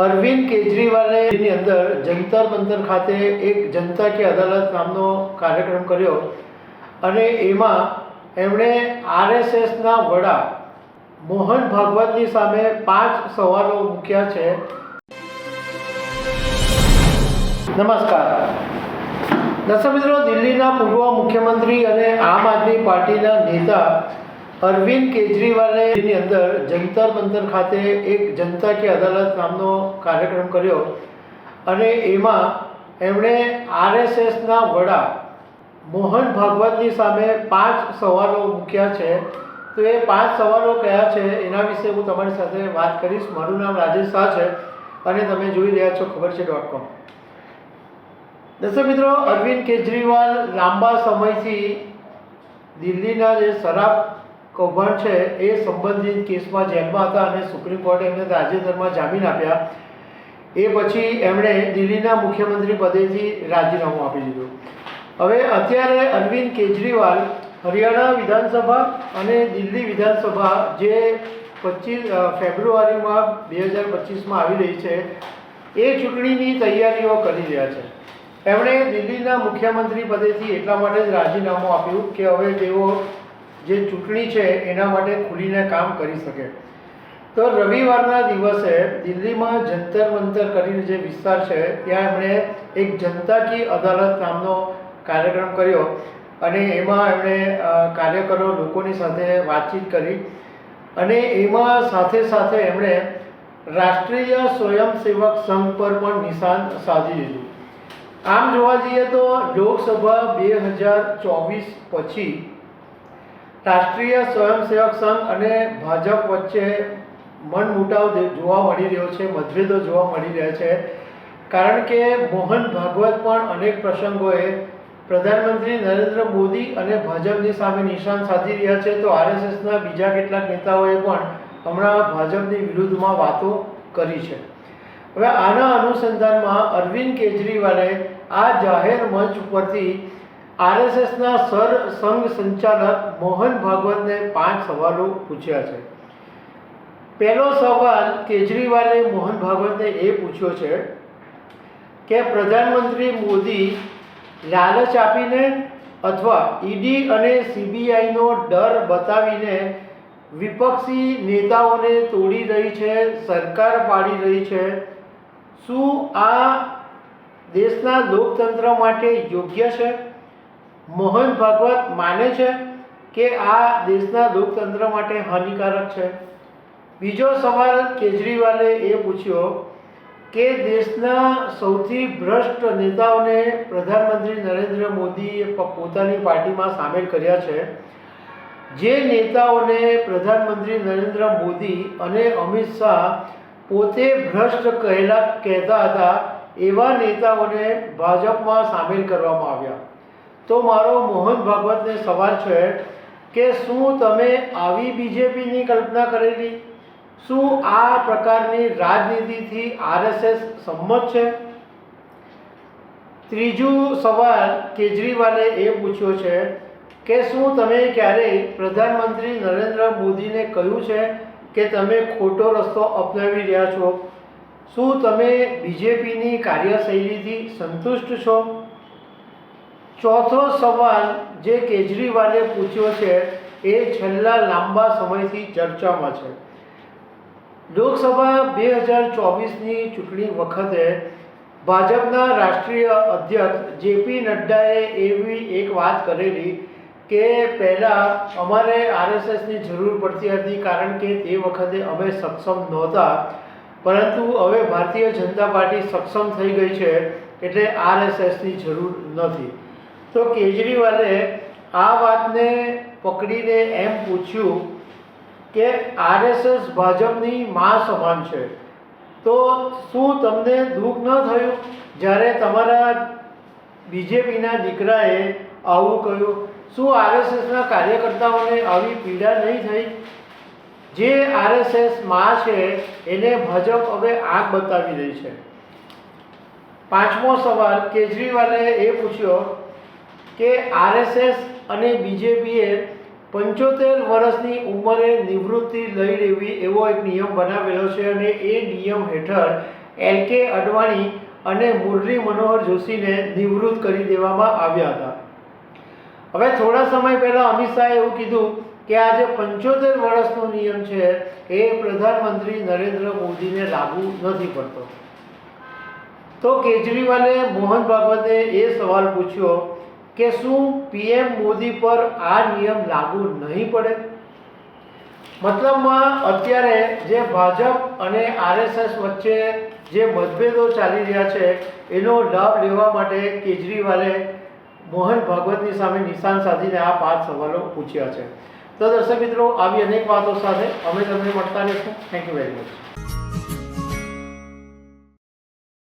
અરવિંદ કેજરીવાલે અંદર જંતર મંતર ખાતે એક જનતા કી અદાલત નામનો કાર્યક્રમ કર્યો અને એમાં એમણે આરએસએસના વડા મોહન ભાગવતની સામે 5 સવાલો મૂક્યા છે। નમસ્કાર દર્શક મિત્રો, દિલ્હીના પૂર્વ મુખ્યમંત્રી અને આમ આદમી પાર્ટીના નેતા અરવિંદ કેજરીવાલે અંદર જંતર મંતર ખાતે એક જનતા કી અદાલત નામનો કાર્યક્રમ કર્યો અને એમાં એમણે આરએસએસના વડા મોહન ભાગવતની સામે 5 સવાલો મૂક્યા છે। તો એ 5 સવાલો કયા છે એના વિશે હું તમારી સાથે વાત કરીશ। મારું નામ રાજેશ શાહ છે અને તમે જોઈ રહ્યા છો ખબરછે.com। દર્શક મિત્રો, અરવિંદ કેજરીવાલ લાંબા સમયથી દિલ્હીના જે શરાબ કૌભાંડ છે એ સંબંધિત કેસમાં જેલમાં હતા અને સુપ્રીમ કોર્ટે એમને તાજેતરમાં જામીન આપ્યા। એ પછી એમણે દિલ્હીના મુખ્યમંત્રી પદેથી રાજીનામું આપી દીધું। હવે અત્યારે અરવિંદ કેજરીવાલ હરિયાણા વિધાનસભા અને દિલ્હી વિધાનસભા જે 25 ફેબ્રુઆરીમાં 2025માં આવી રહી છે એ ચૂંટણીની તૈયારીઓ કરી રહ્યા છે। એમણે દિલ્હીના મુખ્યમંત્રી પદેથી એટલા માટે જ રાજીનામું આપ્યું કે હવે તેઓ જે ચૂંટણી છે એના માટે ખુલીને કામ કરી શકે। તો રવિવારના દિવસે દિલ્હીમાં જંતર મંતર કરીને જે વિસ્તાર છે ત્યાં એમણે એક જનતા કી અદાલત નામનો કાર્યક્રમ કર્યો અને એમાં એમણે કાર્યકરો લોકોની સાથે વાતચીત કરી અને એમાં સાથે સાથે એમણે રાષ્ટ્રીય સ્વયંસેવક સંઘ પર પણ નિશાન સાધી દીધું। આમ જોવા જઈએ તો લોકસભા 2024 પછી રાષ્ટ્રીય સ્વયંસેવક સંઘ અને ભાજપ વચ્ચે મનમુટાવ જોવા મળી રહ્યો છે, મતભેદો જોવા મળી રહ્યા છે। કારણ કે મોહન ભાગવત પણ અનેક પ્રસંગોએ પ્રધાનમંત્રી નરેન્દ્ર મોદી અને ભાજપની સામે નિશાન સાધી રહ્યા છે। તો આરએસએસના બીજા કેટલાક નેતાઓએ પણ હમણાં ભાજપની વિરુદ્ધમાં વાતો કરી છે। હવે આના અનુસંધાનમાં અરવિંદ કેજરીવાલે આ જાહેર મંચ ઉપરથી આરએસએસના સંઘ સંચાલક મોહન ભાગવતને 5 સવાલો પૂછ્યા છે। પહેલો સવાલ કેજરીવાલે મોહન ભાગવતને એ પૂછ્યો છે કે પ્રધાનમંત્રી મોદી લાલચ આપીને અથવા ઈડી અને સીબીઆઈનો ડર બતાવીને વિપક્ષી નેતાઓને તોડી રહી છે, સરકાર પાડી રહી છે। શું આ દેશના લોકતંત્ર માટે યોગ્ય છે? મોહન ભાગવત માને છે કે આ દેશના લોકતંત્ર માટે હાનિકારક છે? બીજો સવાલ કેજરીવાલે એ પૂછ્યો કે દેશના સૌથી ભ્રષ્ટ નેતાઓને પ્રધાનમંત્રી નરેન્દ્ર મોદીએ પોતાની પાર્ટીમાં સામેલ કર્યા છે। જે નેતાઓને પ્રધાનમંત્રી નરેન્દ્ર મોદી અને અમિત શાહ પોતે ભ્રષ્ટ કહેતા હતા એવા નેતાઓને ભાજપમાં સામેલ કરવામાં આવ્યા। તો મારો મોહન ભાગવતને સવાલ છે કે શું તમે આવી બીજેપીની કલ્પના કરેલી? શું આ પ્રકારની રાજનીતિથી આરએસએસ સંમત છે? ત્રીજો સવાલ કેજરીવાલે એ પૂછ્યો છે કે શું તમે ક્યારેય પ્રધાનમંત્રી નરેન્દ્ર મોદીને કહ્યું છે કે તમે ખોટો રસ્તો અપનાવી રહ્યા છો? શું તમે બીજેપીની કાર્યશૈલીથી સંતુષ્ટ છો? ચોથો સવાલ જે કેજરીવાલે પૂછ્યો છે એ છેલ્લા લાંબા સમયથી ચર્ચામાં છે। લોકસભા 2024ની ચૂંટણી વખતે ભાજપના રાષ્ટ્રીય અધ્યક્ષ જેપી નડ્ડાએ એવી એક વાત કરેલી કે પહેલાં અમારે આરએસએસની જરૂર પડતી હતી કારણ કે તે વખતે અમે સક્ષમ નહોતા, પરંતુ હવે ભારતીય જનતા પાર્ટી સક્ષમ થઈ ગઈ છે એટલે આરએસએસની જરૂર નથી। તો કેજરીવાલે આ વાતને પકડીને એમ પૂછ્યું કે આરએસએસ ભાજપની માં સમાન છે, તો શું તમને દુઃખ ન થયું જ્યારે તમારા બીજેપીના દીકરાએ આવું કહ્યું? શું આરએસએસના કાર્યકર્તાઓને આવી પીડા નહીં થઈ? જે આરએસએસ માં છે એને ભાજપ હવે આંખ બતાવી રહી છે। પાંચમો સવાલ કેજરીવાલે એ પૂછ્યો કે આરએસએસ અને બીજેપીએ 75 વર્ષની ઉંમરે નિવૃત્તિ લઈ લેવી એવો એક નિયમ બનાવેલો છે અને એ નિયમ હેઠળ LK અડવાણી અને મુરલી મનોહર જોશીને નિવૃત્ત કરી દેવામાં આવ્યા હતા. હવે થોડા સમય પહેલાં અમિત શાહે એવું કીધું કે આ જે 75 વર્ષનો નિયમ છે એ પ્રધાનમંત્રી નરેન્દ્ર મોદીને લાગુ નથી પડતો. તો કેજરીવાલે મોહન ભાગવતે એ સવાલ પૂછ્યો કે શું PM મોદી પર આ નિયમ લાગુ નહીં પડે? મતલબમાં અત્યારે જે ભાજપ અને RSS વચ્ચે જે મતભેદો ચાલી રહ્યા છે એનો લાભ લેવા માટે કેજરીવાલે મોહન ભાગવતની સામે નિશાન સાધીને આ 5 સવાલો પૂછ્યા છે. તો દર્શક મિત્રો, આવી અનેક વાતો સાથે અમે તમને મળતા રહીશું. Thank you very much.